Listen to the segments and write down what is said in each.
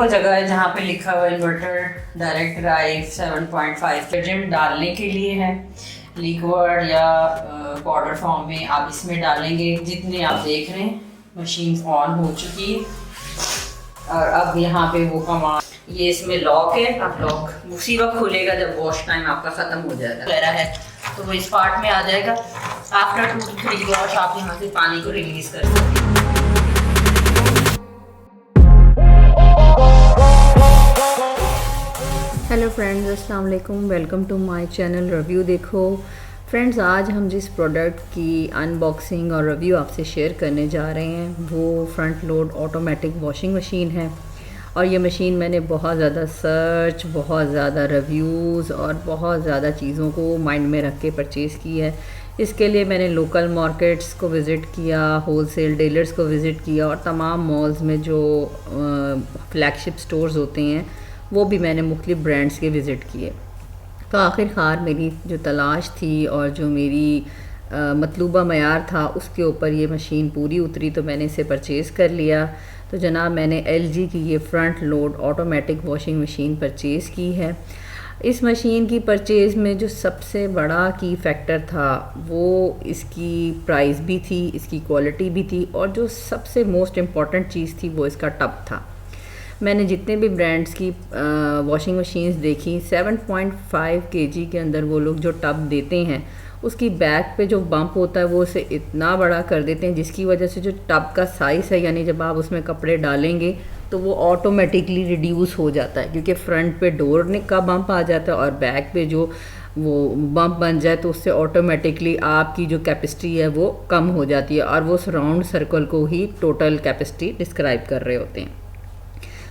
वो जगह है जहाँ पे लिखा हुआ इन्वर्टर डायरेक्ट ड्राइव 7.5 के डालने के लिए है। लिक्विड या पाउडर फॉर्म में आप इसमें डालेंगे। जितने आप देख रहे हैं मशीन ऑन हो चुकी है और अब यहाँ पे वो कमांड, ये इसमें लॉक है। अब लॉक उसी वक्त खुलेगा जब वॉश टाइम आपका ख़त्म हो जाएगा वगैरह है, तो वो इस पार्ट में आ जाएगा। आफ्टर 2 to 3 वॉश आप यहाँ से पानी को रिलीज कर सकते हैं। हेलो फ्रेंड्स, अस्सलाम वालेकुम, welcome to my channel review देखो। फ्रेंड्स, आज हम जिस प्रोडक्ट की अनबॉक्सिंग और रिव्यू आपसे शेयर करने जा रहे हैं वो front load automatic washing machine है। और ये मशीन मैंने बहुत ज़्यादा सर्च, बहुत ज़्यादा रिव्यूज़ और बहुत ज़्यादा चीज़ों को माइंड में रख के परचेज़ की है। इसके लिए मैंने लोकल मार्केट्स को विज़िट किया, होलसेल डीलर्स को विज़िट किया और तमाम मॉल्स में जो फ्लैगशिप स्टोर्स होते हैं वो भी मैंने मुख्तलिफ ब्रांड्स के विज़िट किए। तो आखिरकार मेरी जो तलाश थी और जो मेरी मतलूबा मयार था उसके ऊपर ये मशीन पूरी उतरी, तो मैंने इसे परचेज़ कर लिया। तो जनाब, मैंने LG की ये front load automatic washing machine purchase की है। इस मशीन की परचेज़ में जो सबसे बड़ा की फैक्टर था वो इसकी प्राइस भी थी, इसकी क्वालिटी भी थी और जो सबसे मोस्ट इम्पॉर्टेंट चीज़ थी वो इसका टब था। मैंने जितने भी ब्रांड्स की वॉशिंग मशीन्स देखी, 7.5 kg के अंदर वो लोग जो टब देते हैं उसकी बैक पे जो बम्प होता है वो उसे इतना बड़ा कर देते हैं जिसकी वजह से जो टब का साइज़ है, यानी जब आप उसमें कपड़े डालेंगे तो वो ऑटोमेटिकली रिड्यूस हो जाता है, क्योंकि फ्रंट पे डोर का बम्प आ जाता है और बैक पे जो वो बम्प बन जाए तो उससे ऑटोमेटिकली आपकी जो कैपेसिटी है वो कम हो जाती है और वो राउंड सर्कल को ही टोटल कैपेसिटी डिस्क्राइब कर रहे होते हैं।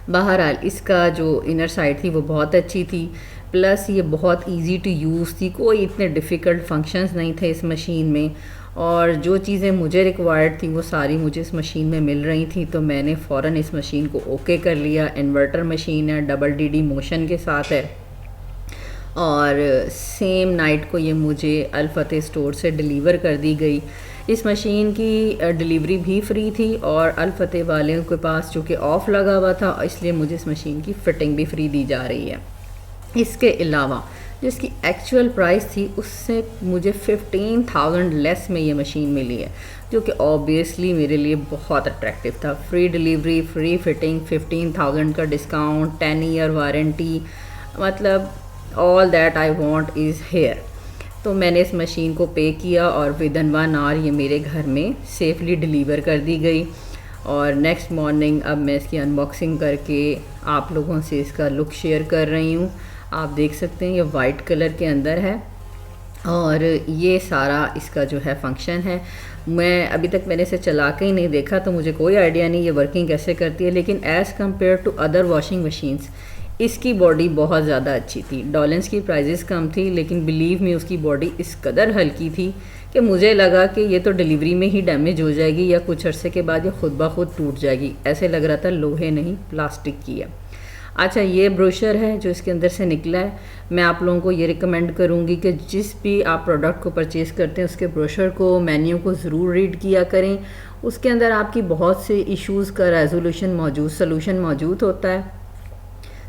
बहरहाल इसका जो इनर साइड थी वो बहुत अच्छी थी, प्लस ये बहुत इजी टू यूज़ थी। कोई इतने डिफ़िकल्ट फंक्शंस नहीं थे इस मशीन में और जो चीज़ें मुझे रिक्वायर्ड थी वो सारी मुझे इस मशीन में मिल रही थी। तो मैंने फ़ौरन इस मशीन को ओके कर लिया। इन्वर्टर मशीन है, डबल DD मोशन के साथ है और सेम नाइट को ये मुझे अल फतेह स्टोर से डिलीवर कर दी गई। इस मशीन की डिलीवरी भी फ्री थी और अल फतेह वालों के पास चूँकि ऑफ़ लगा हुआ था इसलिए मुझे इस मशीन की फ़िटिंग भी फ्री दी जा रही है। इसके अलावा जिसकी एक्चुअल प्राइस थी उससे मुझे 15,000 लेस में ये मशीन मिली है, जो कि ऑब्वियसली मेरे लिए बहुत अट्रैक्टिव था। फ्री डिलीवरी, फ्री फिटिंग, 15,000 का डिस्काउंट, 10 ईयर वारंटी, मतलब all that I want is here. तो मैंने इस मशीन को पे किया और विदिन 1 आवर ये मेरे घर में सेफली डिलीवर कर दी गई। और नेक्स्ट मॉर्निंग अब मैं इसकी अनबॉक्सिंग करके आप लोगों से इसका लुक शेयर कर रही हूँ। आप देख सकते हैं ये वाइट कलर के अंदर है और ये सारा इसका जो है फंक्शन है। मैं अभी तक मैंने इसे चला के ही नहीं देखा तो मुझे कोई आइडिया नहीं ये वर्किंग कैसे करती है, लेकिन as compare to other washing machines इसकी बॉडी बहुत ज़्यादा अच्छी थी। डॉलेंस की प्राइजेस कम थी लेकिन बिलीव में उसकी बॉडी इस कदर हल्की थी कि मुझे लगा कि ये तो डिलीवरी में ही डैमेज हो जाएगी या कुछ अरसे के बाद ये खुद ब खुद टूट जाएगी। ऐसे लग रहा था लोहे नहीं प्लास्टिक की है। अच्छा, ये ब्रोशर है जो इसके अंदर से निकला है। मैं आप लोगों को ये रिकमेंड करूँगी कि जिस भी आप प्रोडक्ट को परचेज़ करते हैं उसके ब्रोशर को, मेन्यू को ज़रूर रीड किया करें। उसके अंदर आपकी बहुत से इश्यूज़ का सोल्यूशन मौजूद होता है,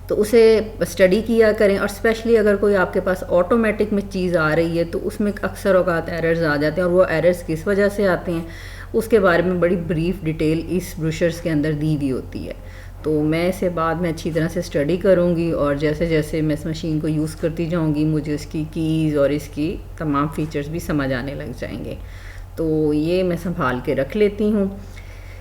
तो उसे स्टडी किया करें। और स्पेशली अगर कोई आपके पास ऑटोमेटिक में चीज़ आ रही है तो उसमें अक्सर औक़ात एरर्स आ जाते हैं और वो एरर्स किस वजह से आते हैं उसके बारे में बड़ी ब्रीफ डिटेल इस ब्रोशर्स के अंदर दी हुई होती है। तो मैं इसे बाद में अच्छी तरह से स्टडी करूँगी और जैसे जैसे मैं इस मशीन को यूज़ करती जाऊँगी मुझे इसकी कीज़ और इसकी तमाम फ़ीचर्स भी समझ आने लग जाएंगे। तो ये मैं संभाल के रख लेती हूँ।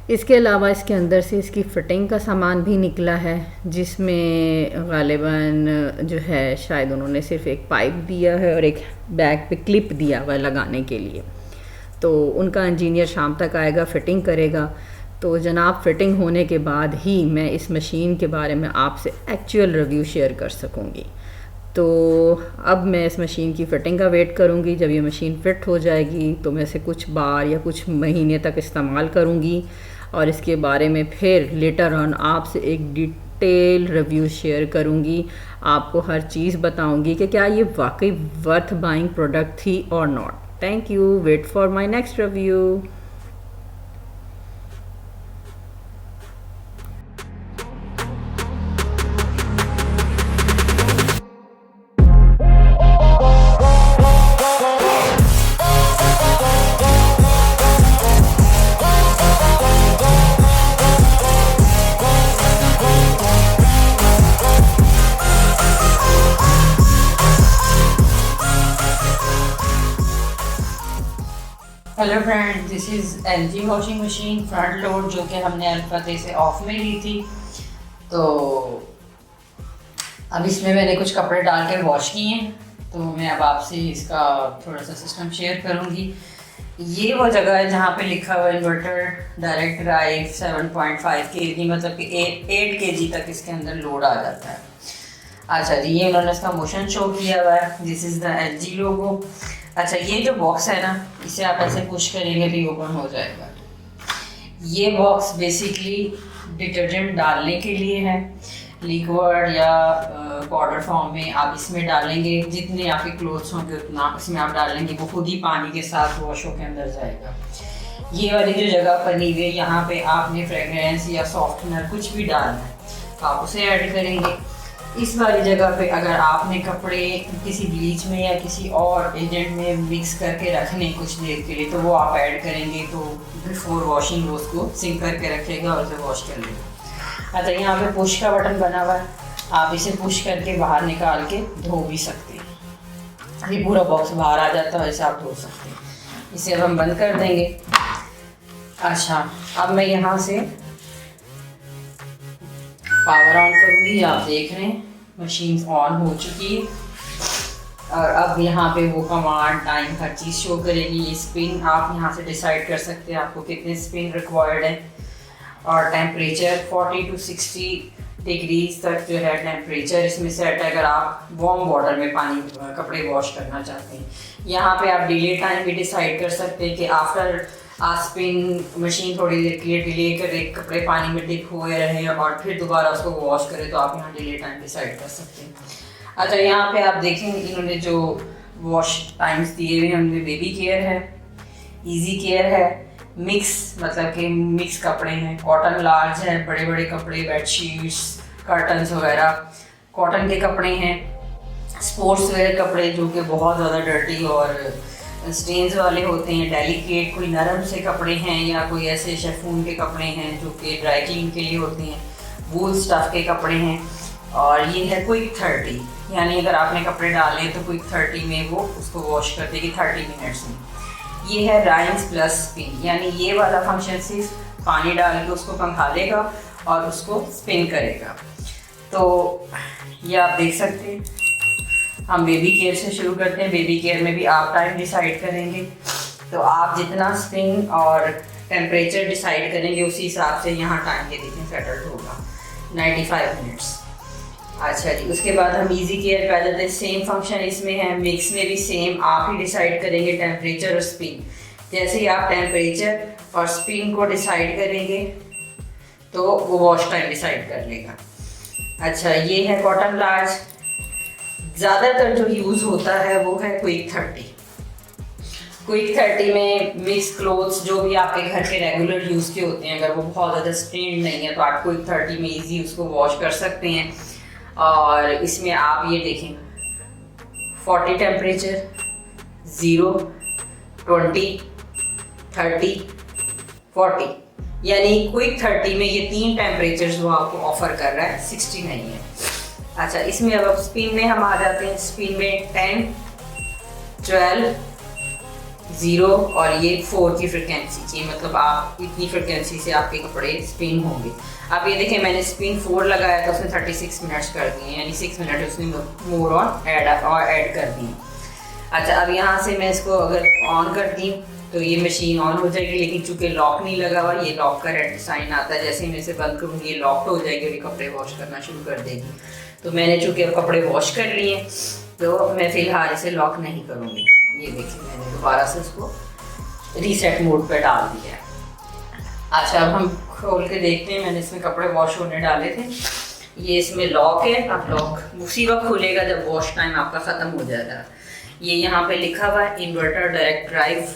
इसके अलावा इसके अंदर से इसकी फ़िटिंग का सामान भी निकला है, जिसमें ग़ालिबन जो है शायद उन्होंने सिर्फ एक पाइप दिया है और एक बैक पे क्लिप दिया हुआ लगाने के लिए। तो उनका इंजीनियर शाम तक आएगा, फ़िटिंग करेगा। तो जनाब, फ़िटिंग होने के बाद ही मैं इस मशीन के बारे में आपसे एक्चुअल रिव्यू शेयर कर सकूँगी। तो अब मैं इस मशीन की फ़िटिंग का वेट करूँगी। जब ये मशीन फ़िट हो जाएगी तो मैं इसे कुछ बार या कुछ महीने तक इस्तेमाल करूँगी और इसके बारे में फिर लेटर ऑन आपसे एक डिटेल रिव्यू शेयर करूँगी। आपको हर चीज़ बताऊँगी कि क्या ये वाकई वर्थ बाइंग प्रोडक्ट थी और not. Thank you. Wait for my next review. Hello friend, this is LG washing machine front load, जो कि हमने अल्फते से ऑफ में ली थी। तो अब इसमें मैंने कुछ कपड़े डाल के वॉश किए हैं, तो मैं अब आपसे इसका थोड़ा सा सिस्टम शेयर करूँगी। ये वो जगह है जहाँ पे लिखा हुआ इन्वर्टर डायरेक्ट ड्राइव 7.5 kg, मतलब कि 8 kg तक इसके अंदर लोड आ जाता है। अच्छा जी, ये उन्होंने इसका मोशन शो किया हुआ है। दिस इज़ द LG लोगो। अच्छा, ये जो बॉक्स है ना, इसे आप ऐसे पुश करेंगे तो ये ओपन हो जाएगा। ये बॉक्स बेसिकली डिटर्जेंट डालने के लिए है, लिक्विड या पाउडर फॉर्म में आप इसमें डालेंगे। जितने आपके क्लोथ्स होंगे उतना इसमें आप डालेंगे, वो खुद ही पानी के साथ वॉशों के अंदर जाएगा। ये वाली जो जगह बनी हुई है, यहाँ पे आपने फ्रेगरेंस या सॉफ्टनर कुछ भी डालना है तो आप उसे ऐड करेंगे। इस वाली जगह पे अगर आपने कपड़े किसी ब्लीच में या किसी और एजेंट में मिक्स करके रखने कुछ देर के लिए, तो वो आप ऐड करेंगे तो बिफोर वॉशिंग वो उसको सिंक करके रखेगा और उसे वॉश कर लेगा। अच्छा, यहाँ पे पुश का बटन बना हुआ है, आप इसे पुश करके बाहर निकाल के धो भी सकते हैं। ये पूरा बॉक्स बाहर आ जाता है, ऐसे आप धो सकते हैं। इसे अब हम बंद कर देंगे। अच्छा, अब मैं यहाँ से पावर ऑन करूँगी। आप देख रहे हैं मशीन ऑन हो चुकी है और अब यहाँ पे वो कमांड टाइम हर चीज़ शो करेगी। ये स्पिन आप यहाँ से डिसाइड कर सकते हैं आपको कितने स्पिन रिक्वायर्ड है, और टेम्परेचर 40 to 60 डिग्रीज तक जो है टेम्परेचर इसमें सेट है, अगर आप वार्म वाटर में पानी कपड़े वॉश करना चाहते हैं। यहाँ पे आप डिले टाइम भी डिसाइड कर सकते हैं कि आफ्टर स्पिन मशीन थोड़ी देर के लिए डिले करे, कपड़े पानी में डिप हुए रहे और फिर दोबारा उसको वॉश करें, तो आप यहाँ डिले टाइम डिसाइड कर सकते हैं। अच्छा, यहाँ पे आप देखेंगे इन्होंने जो वॉश टाइम्स दिए हुए हैं उनमें बेबी केयर है, इजी केयर है, मिक्स मतलब कि मिक्स कपड़े हैं, कॉटन लार्ज है, बड़े बड़े कपड़े बेडशीट्स कर्टन्स वगैरह कॉटन के कपड़े हैं, स्पोर्ट्स वेयर कपड़े जो कि बहुत ज़्यादा डर्टी और स्टेन्स वाले होते हैं, डेलिकेट कोई नरम से कपड़े हैं या कोई ऐसे शेफून के कपड़े हैं जो कि ड्राई क्लीन के लिए होते हैं, वूल स्टफ के कपड़े हैं। और ये है क्विक 30, यानी अगर आपने कपड़े डाले तो क्विक 30 में वो उसको वॉश कर देगी 30 मिनट्स में। ये है राइंस प्लस स्पिन, यानी ये वाला फंक्शन सिर्फ पानी डाल के उसको पंखा लेगा और उसको स्पिन करेगा। तो ये आप देख सकते हैं। हम बेबी केयर से शुरू करते हैं। बेबी केयर में भी आप टाइम डिसाइड करेंगे, तो आप जितना स्पिन और टेम्परेचर डिसाइड करेंगे उसी हिसाब से यहाँ टाइम ये देखें सेटल्ड होगा 95 मिनट्स। अच्छा जी, उसके बाद हम इजी केयर पे आ जाते हैं। सेम फंक्शन इसमें है, मिक्स में भी सेम आप ही डिसाइड करेंगे टेम्परेचर और स्पिन। जैसे ही आप टेम्परेचर और स्पिन को डिसाइड करेंगे तो वो वॉश टाइम डिसाइड कर लेगा। अच्छा, ये है कॉटन लार्ज। ज़्यादातर जो यूज़ होता है वो है क्विक 30। क्विक 30 में मिक्स क्लोथ्स जो भी आपके घर के रेगुलर यूज़ के होते हैं, अगर वो बहुत ज़्यादा स्ट्रेन नहीं है तो आप क्विक 30 में इजी उसको वॉश कर सकते हैं। और इसमें आप ये देखें 40 टेम्परेचर, 0, 20, 30, 40, यानी क्विक 30 में ये 3 टेम्परेचर्स वो आपको ऑफर कर रहा है, 60 नहीं है। अच्छा, इसमें अब स्पिन में हम आ जाते हैं। स्पिन में 10, 12, 0 और ये 4 की फ्रिक्वेंसी चाहिए, मतलब आप इतनी फ्रिक्वेंसी से आपके कपड़े स्पिन होंगे। अब ये देखें मैंने स्पिन 4 लगाया था, उसने 36 मिनट्स कर दिए, यानी 6 मिनट उसने मोर ऑन ऐड कर दिए। अच्छा, अब यहाँ से मैं इसको अगर ऑन करती हूँ तो ये मशीन ऑन हो जाएगी, लेकिन चूंकि लॉक नहीं लगा हुआ, ये लॉक का रेड साइन आता है। जैसे ही मैं इसे बंद करूँगी ये लॉक हो जाएगी और ये कपड़े वॉश करना शुरू कर देगी। तो मैंने चूँकि अब कपड़े वॉश कर लिए तो मैं फ़िलहाल इसे लॉक नहीं करूँगी। ये देखिए मैंने दोबारा से उसको रीसेट मोड पर डाल दिया है। अच्छा, अब हम खोल के देखते हैं। मैंने इसमें कपड़े वॉश होने डाले थे। ये इसमें लॉक है, अब लॉक उसी वक्त खुलेगा जब वॉश टाइम आपका ख़त्म हो जाएगा। ये यहाँ पे लिखा हुआ है इन्वर्टर डायरेक्ट ड्राइव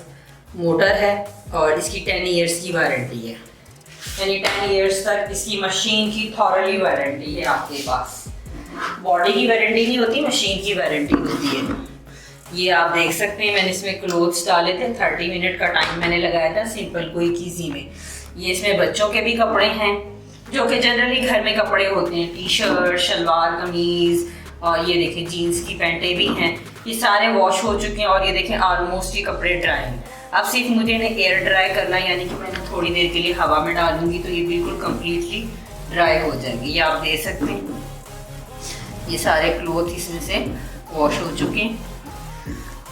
मोटर है और इसकी 10 ईयर्स की वारंटी है, यानी 10 ईयर्स तक इसकी मशीन की थॉरली वारंटी है आपके पास। बॉडी की वारंटी नहीं होती, मशीन की वारंटी होती है। ये आप देख सकते हैं मैंने इसमें क्लोथ्स डाले थे, 30 मिनट का टाइम मैंने लगाया था सिंपल कोई ईजी में। ये इसमें बच्चों के भी कपड़े हैं जो कि जनरली घर में कपड़े होते हैं, टी शर्ट, शलवार कमीज़, और ये देखें जीन्स की पैंटें भी हैं। ये सारे वॉश हो चुके हैं और ये देखें ऑलमोस्ट ये कपड़े ड्राई हैं। अब सिर्फ मुझे इन्हें एयर ड्राई करना है, यानी कि मैंने थोड़ी देर के लिए हवा में डालूंगी तो ये बिल्कुल कम्प्लीटली ड्राई हो जाएंगे। ये आप देख सकते हैं ये सारे क्लोथ इसमें से वॉश हो चुके हैं।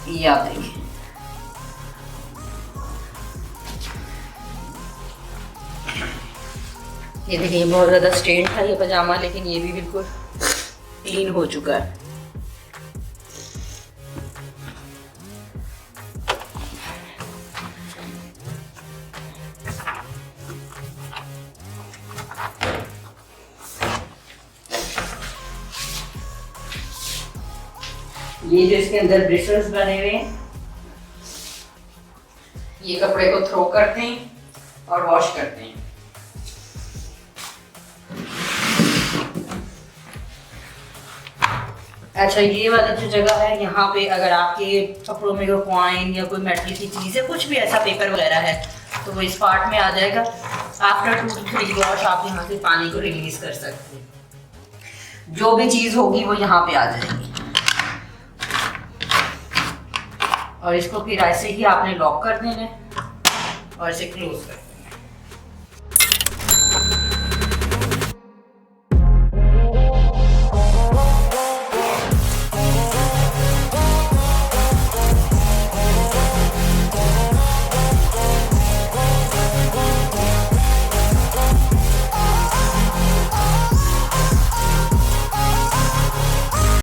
ये आप देखिए ये देखिए बहुत ज़्यादा स्टेन था ये पजामा, लेकिन ये भी बिल्कुल क्लीन हो चुका है। ये जो इसके अंदर ब्रिसल्स बने हुए हैं, ये कपड़े को थ्रो करते हैं और वॉश करते हैं। अच्छा, ये वाला जो जगह है यहाँ पे अगर आपके कपड़ों में कोई कॉइन या कोई मेटल की चीज़ है, कुछ भी ऐसा पेपर वगैरह है, तो वो इस पार्ट में आ जाएगा। आफ्टर 2 to 3 वॉश आप यहाँ से पानी को रिलीज कर सकते हैं। जो भी चीज़ होगी वो यहाँ पे आ जाएगी और इसको फिर ऐसे ही आपने लॉक कर देना है और इसे क्लोज कर देना है।